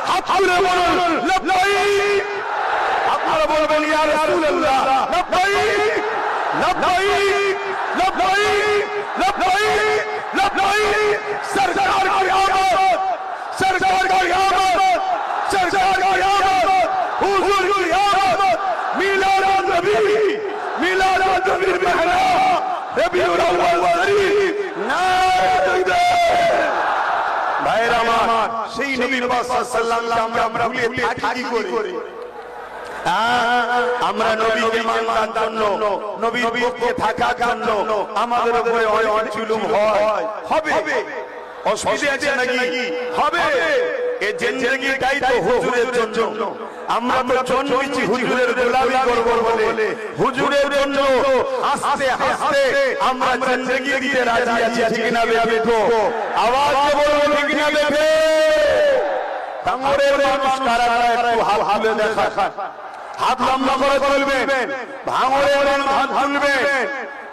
হাত তুলে বলুন লাব্বাইক। আপনারা বলবেন ইয়া রাসূলুল্লাহ লাব্বাইক লাব্বাইক লাব্বাইক লাব্বাইক লাব্বাইক। সরকার की आमद, सरकार की आमद, सरकार की आमद, हुजूर की आमद, मिलाद नबी, मिलाद नबी महना रबीउल अव्वल शरीफ नारे तकबीर। ভাইরা আমার, সেই নবী পাক সাল্লাল্লাহু আলাইহি আমরা ভুলে থাকি করে আমরা নবীকে মানার জন্য, নবীর পক্ষে থাকার জন্য আমাদের উপরে অনেক জুলুম হয়, হবে, অসুবিধা আছে নাকি? হবে। এই জিন্দেগিটাই তো হুজুরের জন্য। আমরা তো জন্মেছি হুজুরের গোলামি করব বলে, হুজুরের জন্য হাসতে হাসতে আমরা জিন্দেগি দিতে রাজি আছি, ঠিক না বেঠো? আওয়াজ বলুন ঠিক না বেঠো? ভাঙড়ের মানুষ কারা কারা একটু হাত তুলে দেখান, হাত লম্বা করে তুলবেন। ভাঙড়ের মানুষ হাত তুলবেন,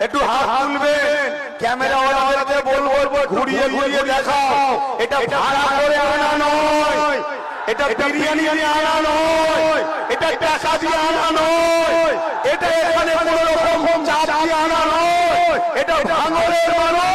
একটু হাত তুলবেন। ক্যামেরা ওয়ালাকে বলবো ঘুরিয়ে ঘুরিয়ে দেখাও। এটা ভাড়া করে আনা নয়, এটা বিরিয়ানি আনা নয়, এটা টাকা দিয়ে আনা নয়, এটা এখানে কোনো রকম চাপ দিয়ে আনা নয়। এটা ভাঙড়ের মানুষ